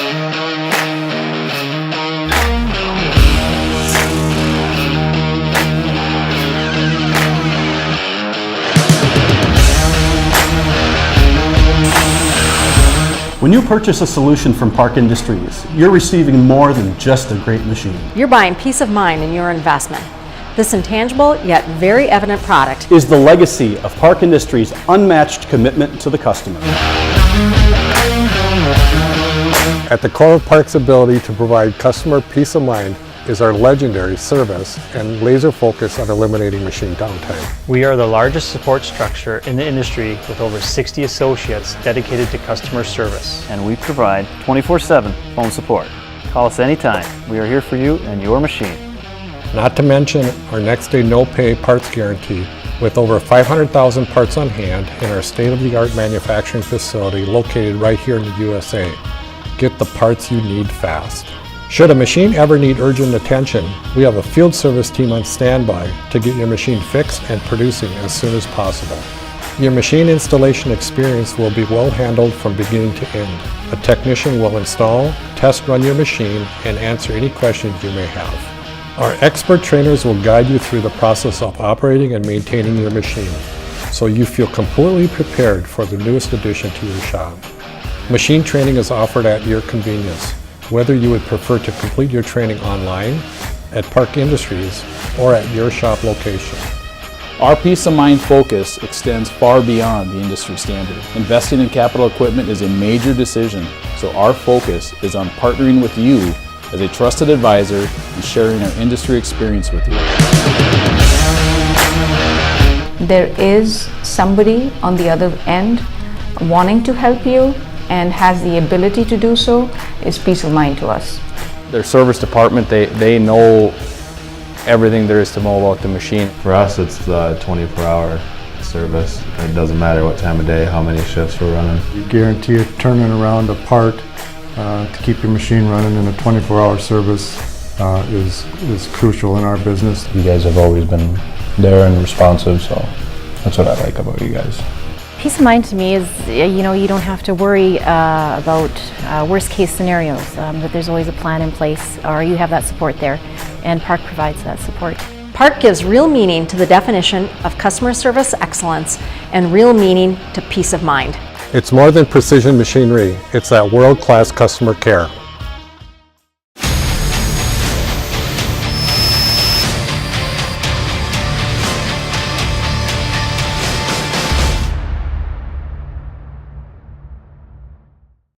When you purchase a solution from Park Industries, you're receiving more than just a great machine. You're buying peace of mind in your investment. This intangible yet very evident product is the legacy of Park Industries' unmatched commitment to the customer. At the core of Park's ability to provide customer peace of mind is our legendary service and laser focus on eliminating machine downtime. We are the largest support structure in the industry with over 60 associates dedicated to customer service. And we provide 24/7 phone support. Call us anytime. We are here for you and your machine. Not to mention our next day no pay parts guarantee with over 500,000 parts on hand in our state-of-the-art manufacturing facility located right here in the USA. Get the parts you need fast. Should a machine ever need urgent attention, we have a field service team on standby to get your machine fixed and producing as soon as possible. Your machine installation experience will be well handled from beginning to end. A technician will install, test run your machine, and answer any questions you may have. Our expert trainers will guide you through the process of operating and maintaining your machine, so you feel completely prepared for the newest addition to your shop. Machine training is offered at your convenience, whether you would prefer to complete your training online, at Park Industries, or at your shop location. Our peace of mind focus extends far beyond the industry standard. Investing in capital equipment is a major decision, so our focus is on partnering with you as a trusted advisor and sharing our industry experience with you. There is somebody on the other end wanting to help you and has the ability to do so is peace of mind to us. Their service department, they know everything there is to know about the machine. For us, it's the 24-hour service. It doesn't matter what time of day, how many shifts we're running. You guarantee turning around a part to keep your machine running, and a 24-hour service is crucial in our business. You guys have always been there and responsive, so that's what I like about you guys. Peace of mind to me is, you don't have to worry about worst case scenarios, that there's always a plan in place, or you have that support there, and Park provides that support. Park gives real meaning to the definition of customer service excellence and real meaning to peace of mind. It's more than precision machinery, it's that world-class customer care.